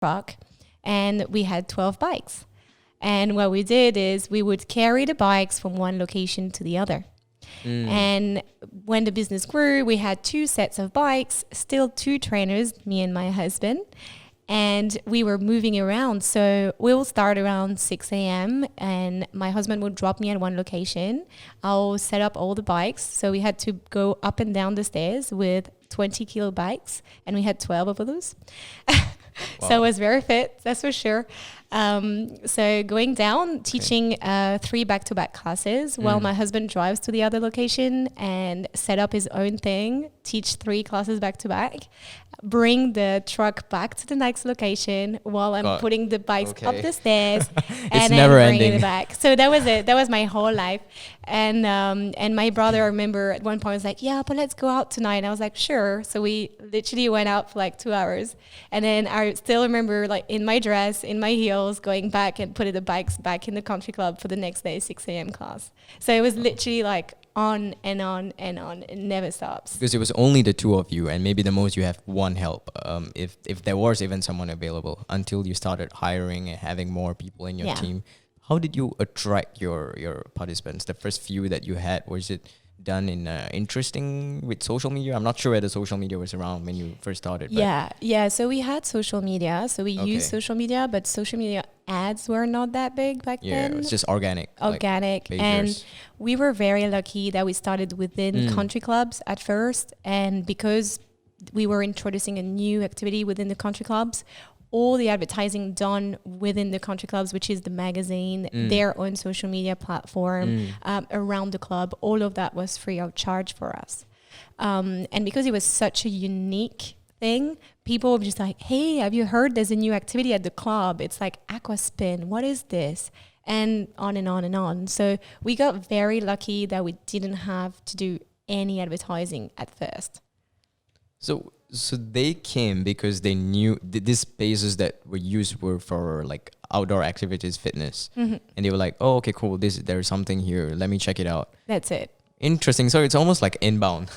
truck, and we had 12 bikes. And what we did is we would carry the bikes from one location to the other. And when the business grew, we had 2 sets of bikes, still 2 trainers, me and my husband, and we were moving around. So we'll start around 6 a.m. and my husband would drop me at one location. I'll set up all the bikes. So we had to go up and down the stairs with 20 kilo bikes, and we had 12 of those. Wow. So I was very fit, that's for sure. So going down, teaching 3 back-to-back classes while my husband drives to the other location and set up his own thing, teach 3 classes back-to-back, bring the truck back to the next location while I'm putting the bikes up the stairs and then bringing it back. So that was it. That was my whole life. And my brother, I remember at one point was like, yeah, but let's go out tonight. And I was like, sure. So we literally went out for like 2 hours. And then I still remember like in my dress, in my heels, going back and putting the bikes back in the country club for the next day, 6 a.m. class. So it was literally like on and on and on. It never stops. Because it was only the 2 of you, and maybe the most you have one help, if there was even someone available, until you started hiring and having more people in your team. How did you attract your participants? The first few that you had, was it done in interesting with social media? I'm not sure whether social media was around when you first started. Yeah. So we had social media. So we used social media, but social media ads were not that big back then. Yeah, it was just organic. And we were very lucky that we started within country clubs at first. And because we were introducing a new activity within the country clubs, all the advertising done within the country clubs, which is the magazine, their own social media platform, around the club, all of that was free of charge for us. And because it was such a unique thing, people were just like, hey, have you heard there's a new activity at the club? It's like aquaspin. What is this? And on and on and on. So we got very lucky that we didn't have to do any advertising at first. So they came because they knew these spaces that were used were for like outdoor activities, fitness. And they were like, oh, okay, cool. There's something here. Let me check it out. That's it. Interesting. So it's almost like inbound.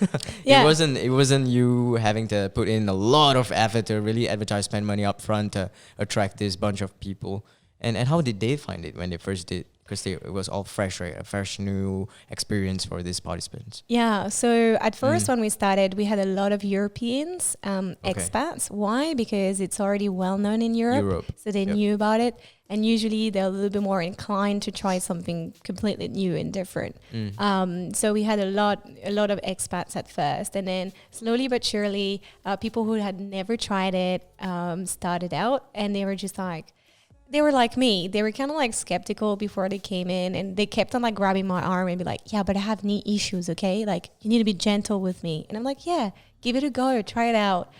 Yeah. It wasn't you having to put in a lot of effort to really advertise, spend money up front to attract this bunch of people. And how did they find it when they first did? Because it was all fresh, right? A fresh new experience for these participants. Yeah. So at first when we started, we had a lot of Europeans, expats. Why? Because it's already well known in Europe. So they knew about it. And usually they're a little bit more inclined to try something completely new and different. So we had a lot of expats at first. And then slowly but surely, people who had never tried it started out. And they were just like, they were like me. They were kind of like skeptical before they came in, and they kept on like grabbing my arm and be like, yeah, but I have knee issues, okay? Like, you need to be gentle with me. And I'm like, yeah, give it a go, try it out.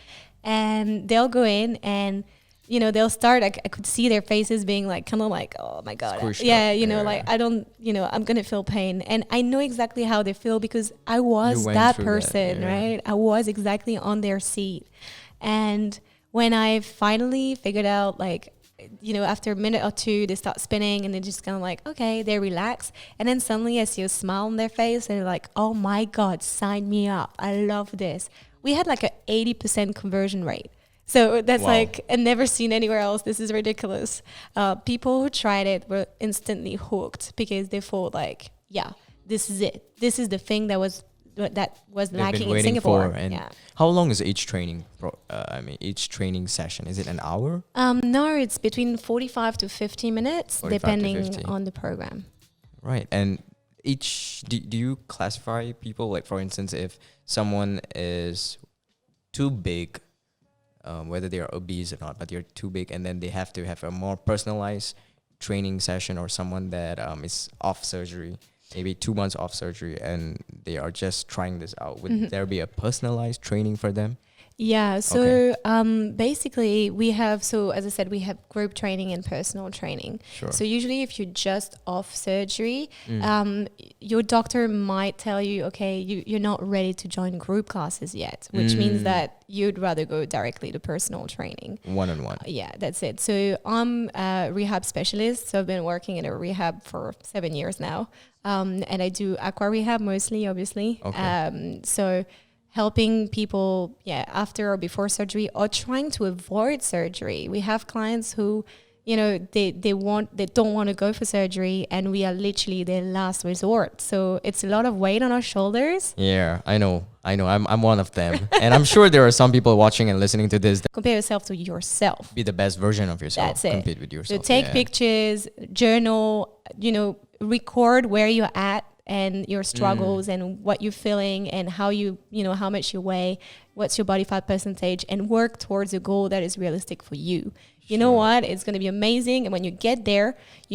And they'll go in and, you know, they'll start, I could see their faces being like, kind of like, oh my God. Like, I don't, I'm going to feel pain. And I know exactly how they feel because I was that person, right? I was exactly on their seat. And when I finally figured out, like, after a minute or two, they start spinning and they're just kind of like, okay, they relax. And then suddenly I see a smile on their face and they're like, oh my God, sign me up. I love this. We had like an 80% conversion rate. So that's like, I've never seen anywhere else. This is ridiculous. People who tried it were instantly hooked because they thought like, yeah, this is it. This is the thing that was lacking in Singapore. And how long is each training? Each training session, is it an hour? No, it's between 45 to 50 minutes, depending on the program. Right, and do you classify people? Like, for instance, if someone is too big, whether they are obese or not, but they're too big, and then they have to have a more personalized training session, or someone that is off surgery, maybe 2 months off surgery, and they are just trying this out. Would there be a personalized training for them? Yeah, so basically we have, as I said, we have group training and personal training. Sure. So usually if you're just off surgery, your doctor might tell you, okay, you're not ready to join group classes yet, which means that you'd rather go directly to personal training. One-on-one. Yeah, that's it. So I'm a rehab specialist, so I've been working in a rehab for 7 years now. And I do aqua rehab mostly, obviously. Okay. So helping people, after or before surgery, or trying to avoid surgery. We have clients who, you know, they don't want to go for surgery, and we are literally their last resort. So it's a lot of weight on our shoulders. Yeah, I know. I'm one of them. And I'm sure there are some people watching and listening to this that compare yourself to yourself. Be the best version of yourself. That's it. Compete with yourself. So take pictures, journal, you know, record where you're at and your struggles and what you're feeling and how you know, how much you weigh, what's your body fat percentage, and work towards a goal that is realistic for you. You know what? It's going to be amazing. And when you get there, you